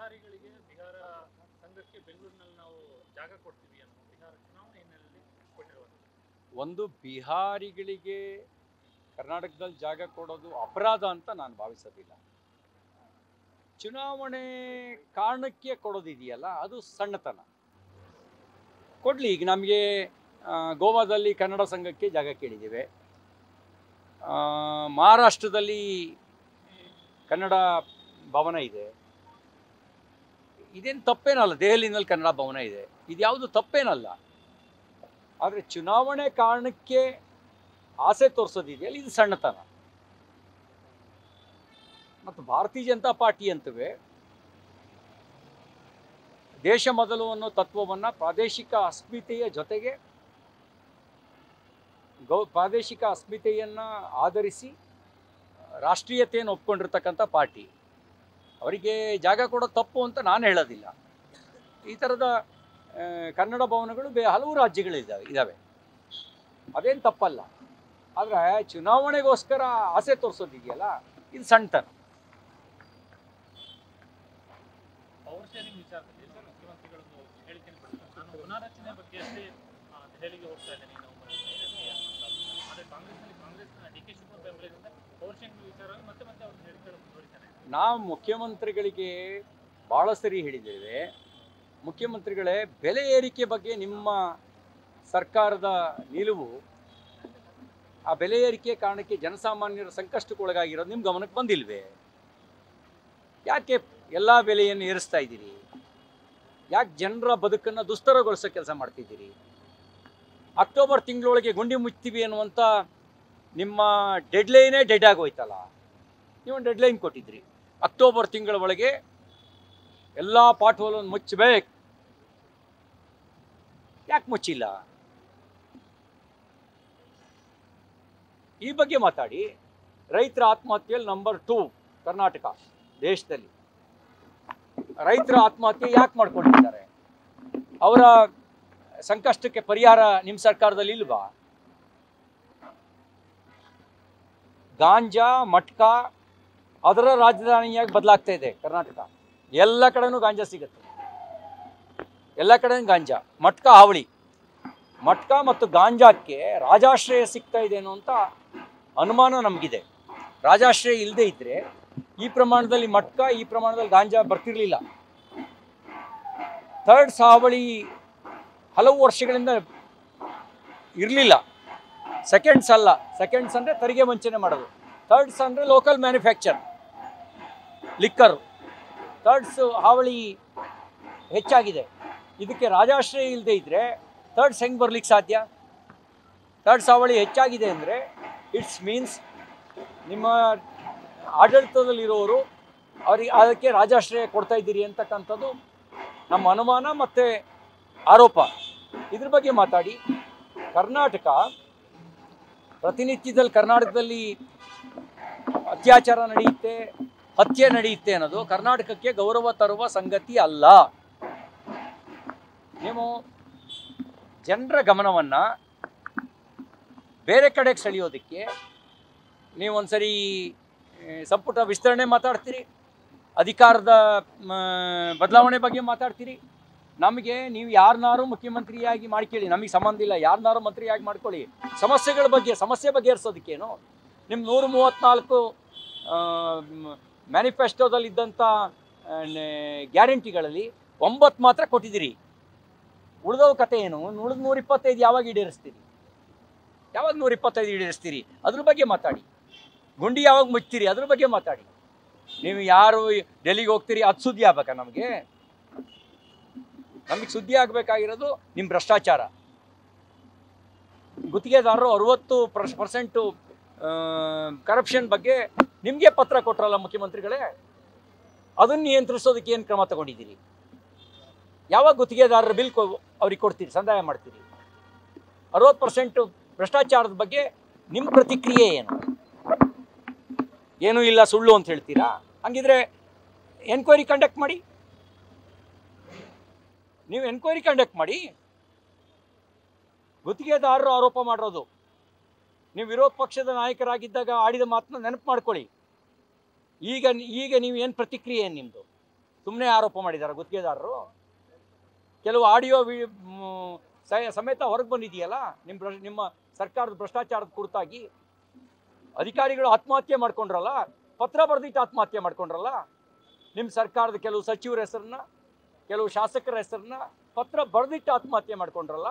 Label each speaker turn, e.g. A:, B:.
A: ಬಿಹಾರಿಗಳಿಗೆ ಬಿಹಾರ ಸಂಘಕ್ಕೆ ಬೆಂಗಳೂರಿನಲ್ಲಿ ನಾವು ಜಾಗ ಕೊಡ್ತೀವಿ ಅನ್ನೋ ಬಿಹಾರ ಚುನಾವಣೆ ಹಿನ್ನೆಲೆಯಲ್ಲಿ ಕೊಟ್ಟಿರುವುದು.
B: ಒಂದು ಬಿಹಾರಿಗಳಿಗೆ ಕರ್ನಾಟಕದಲ್ಲಿ ಜಾಗ ಕೊಡೋದು ಅಪರಾಧ ಅಂತ ನಾನು ಭಾವಿಸೋದಿಲ್ಲ. ಚುನಾವಣೆ ಕಾರಣಕ್ಕೆ ಕೊಡೋದಿದೆಯಲ್ಲ ಅದು ಸಣ್ಣತನ. ಕೊಡಲಿ. ಈಗ ನಮಗೆ ಗೋವಾದಲ್ಲಿ ಕನ್ನಡ ಸಂಘಕ್ಕೆ ಜಾಗ ಕೇಳಿದ್ದೇವೆ, ಮಹಾರಾಷ್ಟ್ರದಲ್ಲಿ ಕನ್ನಡ ಭವನ ಇದೆ, ಇದೇನು ತಪ್ಪೇನಲ್ಲ. ದೆಹಲಿನಲ್ಲಿ ಕನ್ನಡ ಭವನ ಇದೆ, ಇದು ಯಾವುದು ತಪ್ಪೇನಲ್ಲ. ಆದರೆ ಚುನಾವಣೆ ಕಾರಣಕ್ಕೆ ಆಸೆ ತೋರಿಸೋದಿದೆಯಲ್ಲ ಇದು ಸಣ್ಣತನ. ಮತ್ತು ಭಾರತೀಯ ಜನತಾ ಪಾರ್ಟಿ ಅಂತವೇ ದೇಶ ಮೊದಲು ಅನ್ನೋ ತತ್ವವನ್ನು ಪ್ರಾದೇಶಿಕ ಅಸ್ಮಿತೆಯ ಜೊತೆಗೆ ಪ್ರಾದೇಶಿಕ ಅಸ್ಮಿತೆಯನ್ನು ಆಧರಿಸಿ ರಾಷ್ಟ್ರೀಯತೆಯನ್ನು ಒಪ್ಕೊಂಡಿರ್ತಕ್ಕಂಥ ಪಾರ್ಟಿ. ಅವರಿಗೆ ಜಾಗ ಕೊಡೋ ತಪ್ಪು ಅಂತ ನಾನು ಹೇಳೋದಿಲ್ಲ. ಈ ಥರದ ಕನ್ನಡ ಭವನಗಳು ಹಲವು ರಾಜ್ಯಗಳಿದ್ದಾವೆ, ಅದೇನು ತಪ್ಪಲ್ಲ. ಆದರೆ ಚುನಾವಣೆಗೋಸ್ಕರ ಆಸೆ ತೋರಿಸೋದಿದೆಯಲ್ಲ ಇದು ಸಣ್ಣತನ.
A: ಪವರ್ ಶೇರಿಂಗ್ ವಿಚಾರದಲ್ಲಿ ಮುಖ್ಯಮಂತ್ರಿಗಳದ್ದು ಹೇಳಿಕೆಯನ್ನು ಬಿಡ್ತಾರೆ. ನಾನು ಪುನಾರಚನೆ ಬಗ್ಗೆ ಅಷ್ಟೇ ದೆಹಲಿಗೆ ಹೋಗ್ತಾ ಇದ್ದೇನೆ ಆದರೆ ಕಾಂಗ್ರೆಸ್ನ ಡಿ ಕೆ ಶಿವಕುಮಾರ್ ಬೆಂಬಲಿತ ಪವರ್ ಶೇರಿಂಗ್ ವಿಚಾರವಾಗಿ ಮತ್ತೆ ಮತ್ತೆ ಅವ್ರ ಹೇಳಿಕೆಗಳು ಮುಂದುವರಿತಾರೆ.
B: ನಾವು ಮುಖ್ಯಮಂತ್ರಿಗಳಿಗೆ ಭಾಳ ಸರಿ ಹೇಳಿದ್ದೇವೆ, ಮುಖ್ಯಮಂತ್ರಿಗಳೇ ಬೆಲೆ ಏರಿಕೆ ಬಗ್ಗೆ ನಿಮ್ಮ ಸರ್ಕಾರದ ನಿಲುವು, ಆ ಬೆಲೆ ಏರಿಕೆ ಕಾರಣಕ್ಕೆ ಜನಸಾಮಾನ್ಯರ ಸಂಕಷ್ಟಕ್ಕೊಳಗಾಗಿರೋದು ನಿಮ್ಮ ಗಮನಕ್ಕೆ ಬಂದಿಲ್ವೇ? ಯಾಕೆ ಎಲ್ಲ ಬೆಲೆಯನ್ನು ಏರಿಸ್ತಾ ಇದ್ದೀರಿ? ಯಾಕೆ ಜನರ ಬದುಕನ್ನು ದುಸ್ತರಗೊಳಿಸೋ ಕೆಲಸ ಮಾಡ್ತಿದ್ದೀರಿ? ಅಕ್ಟೋಬರ್ ತಿಂಗಳೊಳಗೆ ಗುಂಡಿ ಮುಚ್ತೀವಿ ಅನ್ನುವಂಥ ನಿಮ್ಮ ಡೆಡ್ಲೈನೇ ಡೆಡ್ ಆಗೋಯ್ತಲ್ಲ. ನೀವೊಂದು ಡೆಡ್ಲೈನ್ ಕೊಟ್ಟಿದ್ರಿ, ಅಕ್ಟೋಬರ್ ತಿಂಗಳ ಒಳಗೆ ಎಲ್ಲ ಪಾಠವನ್ನು ಮುಚ್ಚಬೇಕು. ಯಾಕೆ ಮುಚ್ಚಿಲ್ಲ? ಈ ಬಗ್ಗೆ ಮಾತಾಡಿ. ರೈತರ ಆತ್ಮಹತ್ಯೆಯಲ್ಲಿ ನಂಬರ್ 2 ಕರ್ನಾಟಕ ದೇಶದಲ್ಲಿ. ರೈತರ ಆತ್ಮಹತ್ಯೆ ಯಾಕೆ ಮಾಡ್ಕೊಂಡಿದ್ದಾರೆ? ಅವರ ಸಂಕಷ್ಟಕ್ಕೆ ಪರಿಹಾರ ನಿಮ್ಮ ಸರ್ಕಾರದಲ್ಲಿ ಇಲ್ವಾ? ಗಾಂಜಾ ಮಟ್ಕಾ ಅದರ ರಾಜಧಾನಿಯಾಗಿ ಬದಲಾಗ್ತಾ ಇದೆ ಕರ್ನಾಟಕ. ಎಲ್ಲ ಕಡೆನೂ ಗಾಂಜಾ ಸಿಗುತ್ತೆ, ಎಲ್ಲ ಕಡೆನೂ ಗಾಂಜಾ. ಮಟ್ಕಾ ಹಾವಳಿ, ಮಟ್ಕಾ ಮತ್ತು ಗಾಂಜಾಕ್ಕೆ ರಾಜಾಶ್ರಯ ಸಿಗ್ತಾ ಇದೆ ಅನ್ನುವಂಥ ಅನುಮಾನ ನಮಗಿದೆ. ರಾಜಾಶ್ರಯ ಇಲ್ಲದೆ ಇದ್ದರೆ ಈ ಪ್ರಮಾಣದಲ್ಲಿ ಮಟ್ಕಾ, ಈ ಪ್ರಮಾಣದಲ್ಲಿ ಗಾಂಜಾ ಬರ್ತಿರಲಿಲ್ಲ. ಥರ್ಡ್ಸ್ ಹಾವಳಿ ಹಲವು ವರ್ಷಗಳಿಂದ ಇರಲಿಲ್ಲ. ಸೆಕೆಂಡ್ಸ್ ಅಲ್ಲ, ಸೆಕೆಂಡ್ಸ್ ಅಂದರೆ ತೆರಿಗೆ ವಂಚನೆ ಮಾಡೋದು, ಥರ್ಡ್ಸ್ ಅಂದರೆ ಲೋಕಲ್ ಮ್ಯಾನುಫ್ಯಾಕ್ಚರ್ ಲಿಕ್ಕರು. ಥರ್ಡ್ಸ್ ಹಾವಳಿ ಹೆಚ್ಚಾಗಿದೆ. ಇದಕ್ಕೆ ರಾಜಾಶ್ರಯ ಇಲ್ಲದೆ ಇದ್ದರೆ ಥರ್ಡ್ಸ್ ಹೆಂಗೆ ಬರ್ಲಿಕ್ಕೆ ಸಾಧ್ಯ? ಥರ್ಡ್ಸ್ ಹಾವಳಿ ಹೆಚ್ಚಾಗಿದೆ ಅಂದರೆ ಇಟ್ಸ್ ಮೀನ್ಸ್ ನಿಮ್ಮ ಆಡಳಿತದಲ್ಲಿರೋರು ಅವರಿಗೆ ಅದಕ್ಕೆ ರಾಜಾಶ್ರಯ ಕೊಡ್ತಾ ಇದ್ದೀರಿ ಅಂತಕ್ಕಂಥದ್ದು ನಮ್ಮ ಅನುಮಾನ ಮತ್ತು ಆರೋಪ. ಇದ್ರ ಬಗ್ಗೆ ಮಾತಾಡಿ. ಕರ್ನಾಟಕ ಪ್ರತಿನಿತ್ಯದಲ್ಲಿ ಕರ್ನಾಟಕದಲ್ಲಿ ಅತ್ಯಾಚಾರ ನಡೆಯುತ್ತೆ, ಹತ್ಯೆ ನಡೆಯುತ್ತೆ ಅನ್ನೋದು ಕರ್ನಾಟಕಕ್ಕೆ ಗೌರವ ತರುವ ಸಂಗತಿ ಅಲ್ಲ. ನೀವು ಜನರ ಗಮನವನ್ನು ಬೇರೆ ಕಡೆಗೆ ಸೆಳೆಯೋದಕ್ಕೆ ನೀವು ಒಂದ್ಸರಿ ಸಂಪುಟ ವಿಸ್ತರಣೆ ಮಾತಾಡ್ತೀರಿ, ಅಧಿಕಾರದ ಬದಲಾವಣೆ ಬಗ್ಗೆ ಮಾತಾಡ್ತೀರಿ. ನಮಗೆ ನೀವು ಯಾರನ್ನಾರು ಮುಖ್ಯಮಂತ್ರಿಯಾಗಿ ಮಾಡ್ಕೊಳ್ಳಿ, ನಮಗೆ ಸಂಬಂಧ ಇಲ್ಲ. ಯಾರನ್ನಾರು ಮಂತ್ರಿಯಾಗಿ ಮಾಡ್ಕೊಳ್ಳಿ. ಸಮಸ್ಯೆಗಳ ಬಗ್ಗೆ, ಸಮಸ್ಯೆ ಬಗೆಹರಿಸೋದಕ್ಕೇನು? ನಿಮ್ಮ 134 ಮ್ಯಾನಿಫೆಸ್ಟೋದಲ್ಲಿದ್ದಂಥ ಗ್ಯಾರಂಟಿಗಳಲ್ಲಿ 9 ಮಾತ್ರ ಕೊಟ್ಟಿದ್ದೀರಿ. ಉಳಿದವ ಕತೆ ಏನು? ಉಳಿದ 125 ಯಾವಾಗ ಈಡೇರಿಸ್ತೀರಿ? ಯಾವಾಗ 125 ಈಡೇರಿಸ್ತೀರಿ? ಅದ್ರ ಬಗ್ಗೆ ಮಾತಾಡಿ. ಗುಂಡಿ ಯಾವಾಗ ಮುಚ್ತೀರಿ? ಅದ್ರ ಬಗ್ಗೆ ಮಾತಾಡಿ. ನೀವು ಯಾರು ಡೆಲ್ಲಿಗೆ ಹೋಗ್ತೀರಿ ಅದು ಸುದ್ದಿ ಆಗ್ಬೇಕಾ? ನಮಗೆ ಸುದ್ದಿ ಆಗಬೇಕಾಗಿರೋದು ನಿಮ್ಮ ಭ್ರಷ್ಟಾಚಾರ. ಗುತ್ತಿಗೆದಾರರು 60% ಕರಪ್ಷನ್ ಬಗ್ಗೆ ನಿಮಗೆ ಪತ್ರ ಕೊಟ್ಟರಲ್ಲ ಮುಖ್ಯಮಂತ್ರಿಗಳೇ, ಅದನ್ನು ನಿಯಂತ್ರಿಸೋದಕ್ಕೆ ಏನು ಕ್ರಮ ತಗೊಂಡಿದ್ದೀರಿ? ಯಾವಾಗ ಗುತ್ತಿಗೆದಾರರ ಬಿಲ್ ಅವ್ರಿಗೆ ಕೊಡ್ತೀರಿ, ಸಂದಾಯ ಮಾಡ್ತೀರಿ? 60% ಭ್ರಷ್ಟಾಚಾರದ ಬಗ್ಗೆ ನಿಮ್ಮ ಪ್ರತಿಕ್ರಿಯೆ ಏನು? ಏನೂ ಇಲ್ಲ, ಸುಳ್ಳು ಅಂತ ಹೇಳ್ತೀರಾ? ಹಂಗಿದ್ರೆ ಎನ್ಕ್ವೈರಿ ಕಂಡಕ್ಟ್ ಮಾಡಿ. ನೀವು ಎನ್ಕ್ವೈರಿ ಕಂಡಕ್ಟ್ ಮಾಡಿ. ಗುತ್ತಿಗೆದಾರರು ಆರೋಪ ಮಾಡಿರೋದು ನೀವು ವಿರೋಧ ಪಕ್ಷದ ನಾಯಕರಾಗಿದ್ದಾಗ ಆಡಿದ ಮಾತನ್ನ ನೆನಪು ಮಾಡ್ಕೊಳ್ಳಿ. ಈಗ ನೀವು ಏನು ಪ್ರತಿಕ್ರಿಯೆ ಏನು ನಿಮ್ಮದು? ಸುಮ್ಮನೆ ಆರೋಪ ಮಾಡಿದ್ದಾರೆ ಗುತ್ತಿಗೆದಾರರು. ಕೆಲವು ಆಡಿಯೋ ಸಮೇತ ಹೊರಗೆ ಬಂದಿದೆಯಲ್ಲ ನಿಮ್ಮ ಸರ್ಕಾರದ ಭ್ರಷ್ಟಾಚಾರದ ಕುರಿತಾಗಿ. ಅಧಿಕಾರಿಗಳು ಆತ್ಮಹತ್ಯೆ ಮಾಡ್ಕೊಂಡ್ರಲ್ಲ, ಪತ್ರ ಬರೆದಿಟ್ಟು ಆತ್ಮಹತ್ಯೆ ಮಾಡ್ಕೊಂಡ್ರಲ್ಲ. ನಿಮ್ಮ ಸರ್ಕಾರದ ಕೆಲವು ಸಚಿವರ ಹೆಸರನ್ನ, ಕೆಲವು ಶಾಸಕರ ಹೆಸರನ್ನ ಪತ್ರ ಬರೆದಿಟ್ಟು ಆತ್ಮಹತ್ಯೆ ಮಾಡ್ಕೊಂಡ್ರಲ್ಲ.